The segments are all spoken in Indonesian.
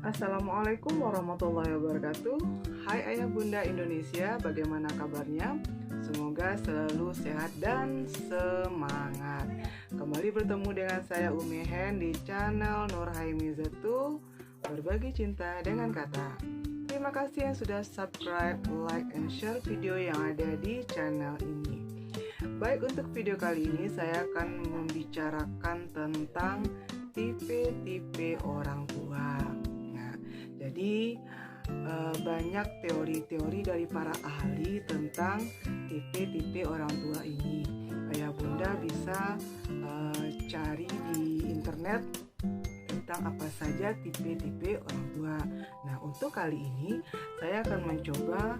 Assalamualaikum warahmatullahi wabarakatuh. Hai ayah bunda Indonesia, bagaimana kabarnya? Semoga selalu sehat dan semangat. Kembali bertemu dengan saya Umi Hen di channel Nurhaimizatu, berbagi cinta dengan kata. Terima kasih yang sudah subscribe, like, and share video yang ada di channel ini. Baik, untuk video kali ini saya akan membicarakan tentang tipe-tipe orang tua. Jadi banyak teori-teori dari para ahli tentang tipe-tipe orang tua ini. Ayah bunda bisa cari di internet tentang apa saja tipe-tipe orang tua. Nah, untuk kali ini saya akan mencoba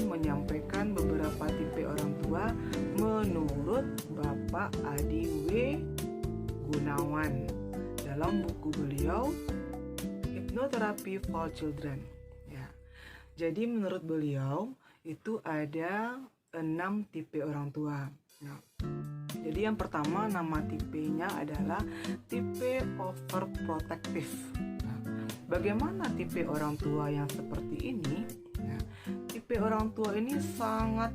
menyampaikan beberapa tipe orang tua menurut Bapak Adi W. Gunawan dalam buku beliau Hypnotherapy for Children. Ya. Jadi menurut beliau itu ada 6 tipe orang tua. Nah, jadi yang pertama, nama tipenya adalah tipe overprotective. Nah, bagaimana tipe orang tua yang seperti ini? Nah, tipe orang tua ini sangat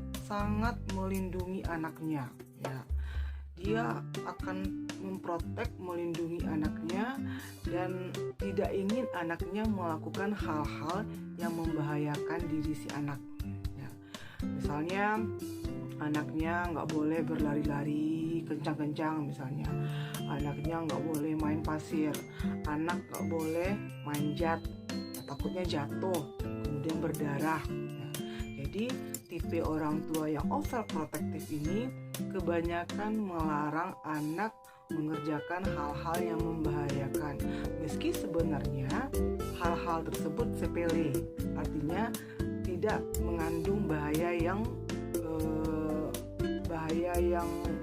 melindungi anaknya. Ya. Dia akan melindungi anaknya dan tidak ingin anaknya melakukan hal-hal yang membahayakan diri si anak. Ya. Misalnya anaknya nggak boleh berlari-lari kencang-kencang, misalnya anaknya nggak boleh main pasir, anak nggak boleh manjat, takutnya jatuh kemudian berdarah. Ya. Jadi tipe orang tua yang overprotective ini kebanyakan melarang anak mengerjakan hal-hal yang membahayakan, meski sebenarnya hal-hal tersebut sepele, artinya tidak mengandung bahaya yang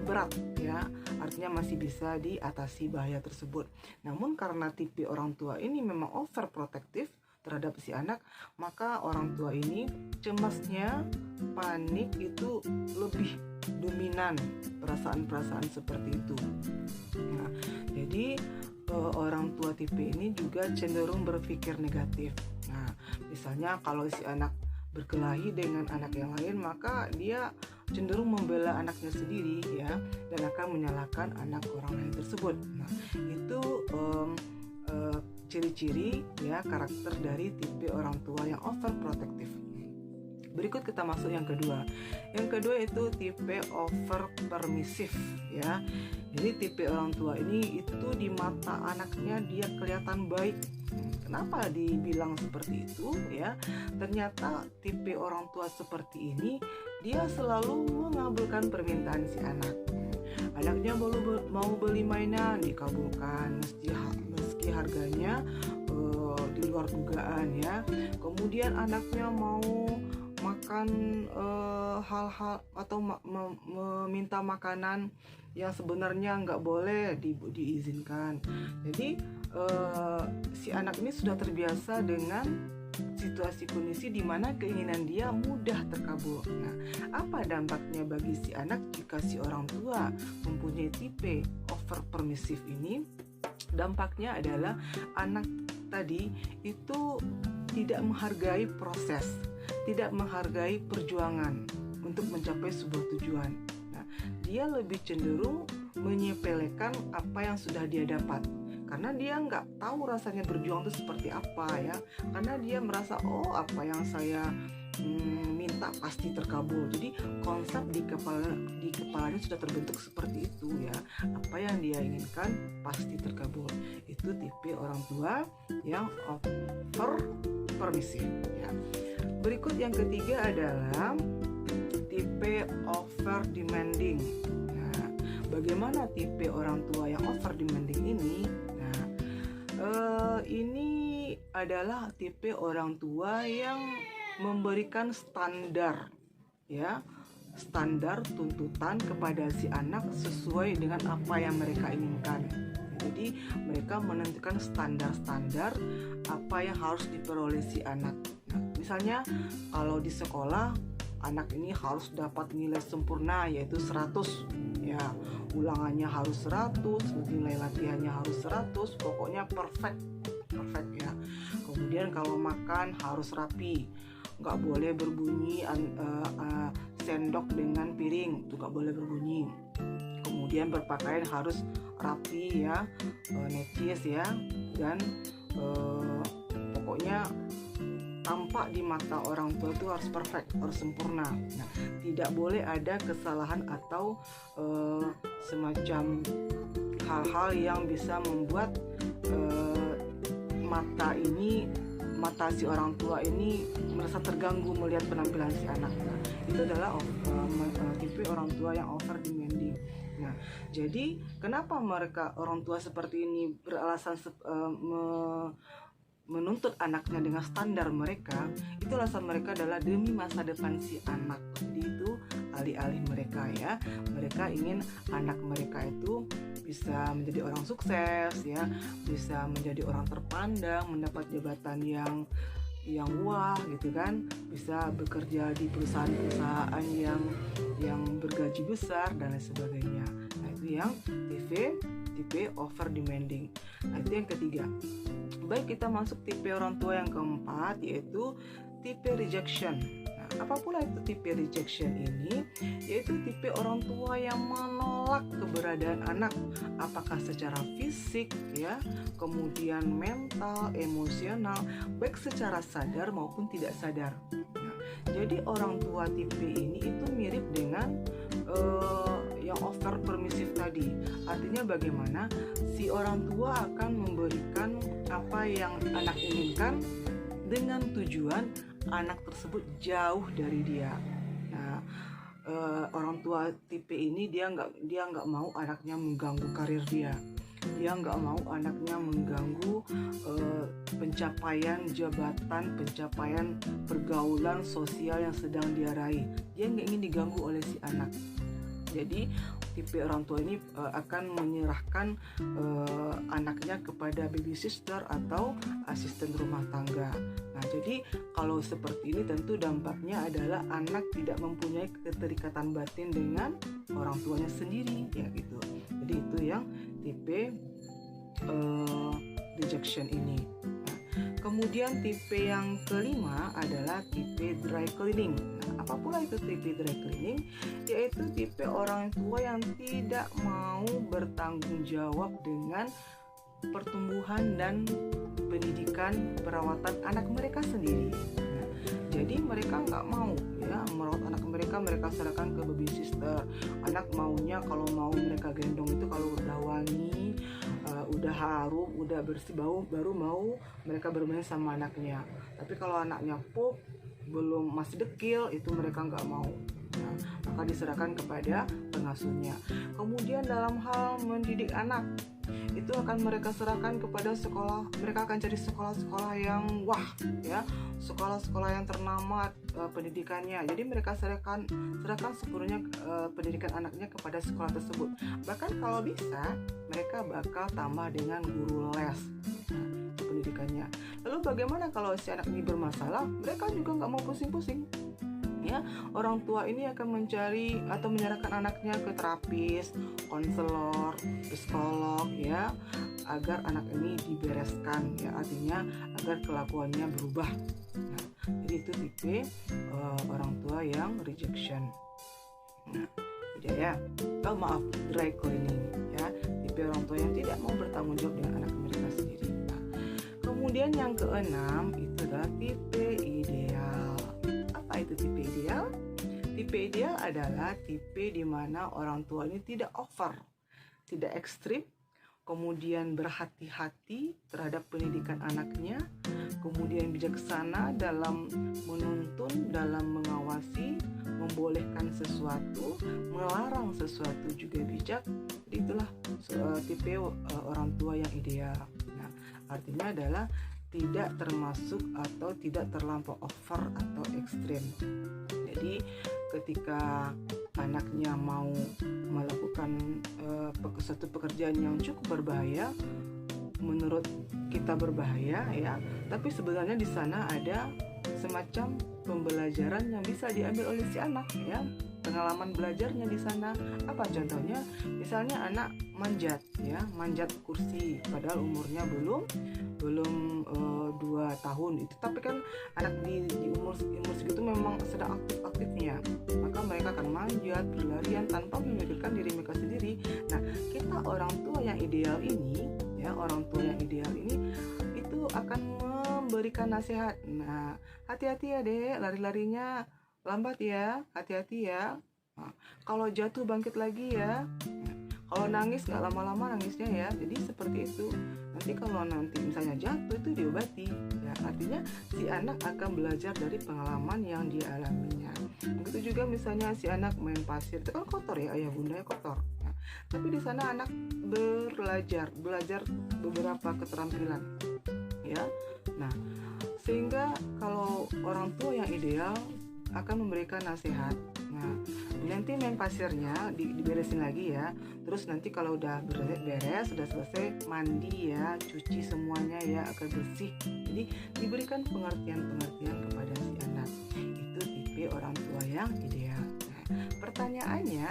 berat, ya, artinya masih bisa diatasi bahaya tersebut. Namun karena tipe orang tua ini memang overprotective terhadap si anak, maka orang tua ini cemasnya, panik itu lebih dominan, perasaan-perasaan seperti itu. Nah, jadi orang tua tipe ini juga cenderung berpikir negatif. Nah, misalnya kalau si anak berkelahi dengan anak yang lain, maka dia cenderung membela anaknya sendiri, ya, dan akan menyalahkan anak orang lain tersebut. Nah, itu ciri-ciri, ya, karakter dari tipe orang tua yang overprotective. Berikut kita masuk yang kedua. Yang kedua itu tipe over permissive, ya. Jadi tipe orang tua ini itu di mata anaknya dia kelihatan baik. Kenapa dibilang seperti itu, ya? Ternyata tipe orang tua seperti ini dia selalu mengabulkan permintaan si anak. Anaknya mau beli mainan, dikabulkan meski harganya di luar dugaan, ya. Kemudian anaknya mau makan hal-hal atau meminta makanan yang sebenarnya nggak boleh diizinkan. Jadi si anak ini sudah terbiasa dengan situasi kondisi di mana keinginan dia mudah terkabul. Nah, apa dampaknya bagi si anak jika si orang tua mempunyai tipe over permissive ini? Dampaknya adalah anak tadi itu tidak menghargai proses, tidak menghargai perjuangan untuk mencapai sebuah tujuan. Nah, dia lebih cenderung menyepelekan apa yang sudah dia dapat, karena dia nggak tahu rasanya berjuang itu seperti apa, ya. Karena dia merasa, oh, apa yang saya minta pasti terkabul. Jadi konsep di kepalanya sudah terbentuk seperti itu, ya. Apa yang dia inginkan pasti terkabul. Itu tipe orang tua yang over permissive, ya. Berikut yang ketiga adalah tipe over demanding. Nah, bagaimana tipe orang tua yang over demanding ini? Nah, ini adalah tipe orang tua yang memberikan standar, ya, standar tuntutan kepada si anak sesuai dengan apa yang mereka inginkan. Jadi mereka menentukan standar-standar apa yang harus diperoleh si anak. Nah, misalnya kalau di sekolah anak ini harus dapat nilai sempurna, yaitu 100, ya, ulangannya harus 100, nilai latihannya harus 100, pokoknya perfect Kemudian kalau makan harus rapi, nggak boleh berbunyi sendok dengan piring, itu nggak boleh berbunyi. Kemudian berpakaian harus rapi ya, necis ya, dan pokoknya tampak di mata orang tua itu harus perfect, harus sempurna. Nah, tidak boleh ada kesalahan atau semacam hal-hal yang bisa membuat mata si orang tua ini merasa terganggu melihat penampilan si anak. Nah, itu adalah tipe orang tua yang over demanding. Nah, jadi kenapa orang tua seperti ini beralasan menuntut anaknya dengan standar mereka? Itu alasan mereka adalah demi masa depan si anak. Jadi itu alih-alih mereka ya, mereka ingin anak mereka itu bisa menjadi orang sukses ya, bisa menjadi orang terpandang, mendapat jabatan yang wah gitu kan, bisa bekerja di perusahaan-perusahaan yang bergaji besar dan lain sebagainya. Nah, itu yang tipe over demanding. Nah, itu yang ketiga. Baik, kita masuk tipe orang tua yang keempat, yaitu tipe rejection. Nah, apa pula itu tipe rejection ini? Yaitu tipe orang tua yang menolak keberadaan anak, apakah secara fisik ya, kemudian mental, emosional, baik secara sadar maupun tidak sadar. Nah, jadi orang tua tipe ini itu mirip dengan yang over permisif tadi. Artinya bagaimana si orang tua akan memberikan apa yang anak inginkan dengan tujuan anak tersebut jauh dari dia. Nah, orang tua tipe ini dia nggak mau anaknya mengganggu karir dia. Dia nggak mau anaknya mengganggu pencapaian jabatan, pencapaian pergaulan sosial yang sedang dia raih. Dia nggak ingin diganggu oleh si anak. Jadi tipe orang tua ini akan menyerahkan anaknya kepada baby sister atau asisten rumah tangga. Nah, jadi kalau seperti ini tentu dampaknya adalah anak tidak mempunyai keterikatan batin dengan orang tuanya sendiri ya gitu. Jadi itu yang tipe rejection ini. Nah, kemudian tipe yang kelima adalah tipe dry cleaning. Nah, apa pula itu tipe dry cleaning? Yaitu tipe orang tua yang tidak mau bertanggung jawab dengan pertumbuhan dan pendidikan perawatan anak mereka sendiri. Nah, jadi mereka nggak mau ya merawat anak mereka serahkan ke baby sister. Anak maunya kalau mau mereka gendong itu kalau udah wangi, udah harum, udah bersih bau, baru mau mereka bermain sama anaknya. Tapi kalau anaknya pup, belum masih dekil, itu mereka nggak mau. Nah, maka diserahkan kepada pengasuhnya. Kemudian dalam hal mendidik anak, itu akan mereka serahkan kepada sekolah. Mereka akan cari sekolah-sekolah yang wah ya, sekolah-sekolah yang ternama pendidikannya. Jadi mereka serahkan sepenuhnya pendidikan anaknya kepada sekolah tersebut. Bahkan kalau bisa mereka bakal tambah dengan guru les pendidikannya. Lalu bagaimana kalau si anak ini bermasalah? Mereka juga nggak mau pusing-pusing. Ya, orang tua ini akan mencari atau menyerahkan anaknya ke terapis, konselor, psikolog ya, agar anak ini dibereskan ya, artinya agar kelakuannya berubah. Nah, jadi itu tipe orang tua yang rejection. Nah, ya. Dry cleaning ya, tipe orang tua yang tidak mau bertanggung jawab dengan anak mereka sendiri. Nah, kemudian yang keenam itu adalah tipe ideal. Apa itu tipe ideal? Tipe ideal adalah tipe di mana orang tua ini tidak over, tidak ekstrim, kemudian berhati-hati terhadap pendidikan anaknya, kemudian bijaksana dalam menuntun, dalam mengawasi, membolehkan sesuatu, melarang sesuatu juga bijak. Jadi itulah tipe orang tua yang ideal. Nah, artinya adalah tidak termasuk atau tidak terlampau over atau ekstrim. Jadi ketika anaknya mau melakukan suatu pekerjaan yang cukup berbahaya, menurut kita berbahaya ya, tapi sebenarnya di sana ada semacam pembelajaran yang bisa diambil oleh si anak ya. pengalaman belajarnya di sana. Apa contohnya? Misalnya anak manjat ya, manjat kursi padahal umurnya belum 2 tahun itu, tapi kan anak di umur segitu memang sedang aktif-aktifnya, maka mereka akan manjat, berlarian tanpa memikirkan diri mereka sendiri. Nah, kita orang tua yang ideal ini itu akan memberikan nasihat. Nah, hati-hati ya dek, lari-larinya lambat ya, hati-hati ya. Nah, kalau jatuh bangkit lagi ya. Kalau nangis nggak lama-lama nangisnya ya. Jadi seperti itu. Nanti kalau nanti misalnya jatuh itu diobati. Ya, artinya si anak akan belajar dari pengalaman yang dia alaminya. Begitu juga misalnya si anak main pasir, itu kan kotor ya, ayah bundanya kotor. Nah, tapi di sana anak belajar beberapa keterampilan. Ya. Nah, sehingga kalau orang tua yang ideal akan memberikan nasihat. Nah, nanti main pasirnya diberesin lagi ya. Terus nanti kalau udah beres, sudah selesai mandi ya, cuci semuanya ya agar bersih. Jadi diberikan pengertian kepada si anak. Itu tipe orang tua yang ideal. Nah, pertanyaannya,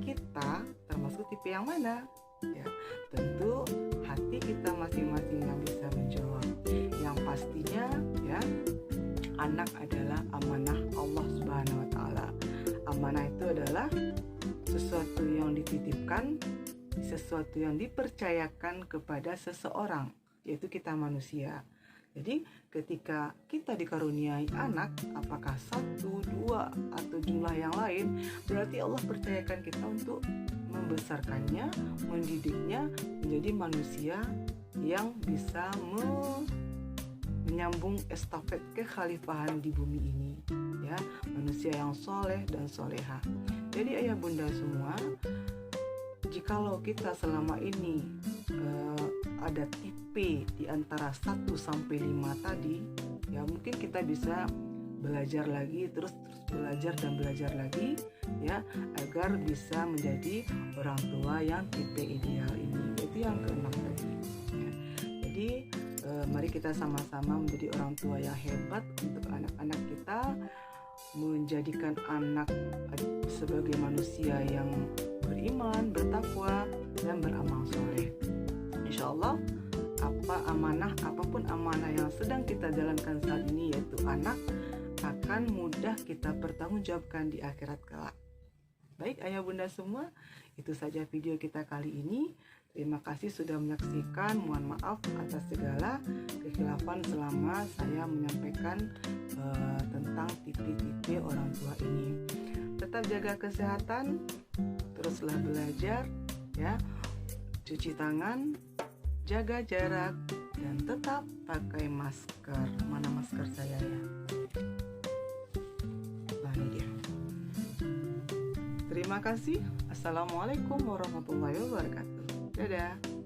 kita termasuk tipe yang mana? Ya, tentu hati kita masing-masing yang bisa menjawab. Yang pastinya ya, anak adalah amanah Allah Subhanahu wa taala. Amanah itu adalah sesuatu yang dititipkan, sesuatu yang dipercayakan kepada seseorang, yaitu kita manusia. Jadi ketika kita dikaruniai anak, apakah 1, 2 atau jumlah yang lain, berarti Allah percayakan kita untuk membesarkannya, mendidiknya menjadi manusia yang bisa menyambung estafet kekhalifahan di bumi ini ya, manusia yang soleh dan soleha. Jadi ayah bunda semua, jikalau kita selama ini ada tipe di antara 1 sampai 5 tadi ya, mungkin kita bisa belajar lagi, terus belajar dan belajar lagi ya, agar bisa menjadi orang tua yang tipe ideal ini. Itu yang ke-6 tadi ya. Jadi mari kita sama-sama menjadi orang tua yang hebat untuk anak-anak kita, menjadikan anak sebagai manusia yang beriman, bertakwa, dan beramal soleh. Insya Allah apapun amanah yang sedang kita jalankan saat ini, yaitu anak, akan mudah kita pertanggungjawabkan di akhirat kelak. Baik ayah bunda semua, itu saja video kita kali ini. Terima kasih sudah menyaksikan. Mohon maaf atas segala kekhilafan selama saya menyampaikan tentang tipe-tipe orang tua ini. Tetap jaga kesehatan, teruslah belajar ya, cuci tangan, jaga jarak, dan tetap pakai masker. Mana masker saya ya? Nah, ini dia. Terima kasih. Assalamualaikum warahmatullahi wabarakatuh. Dadah.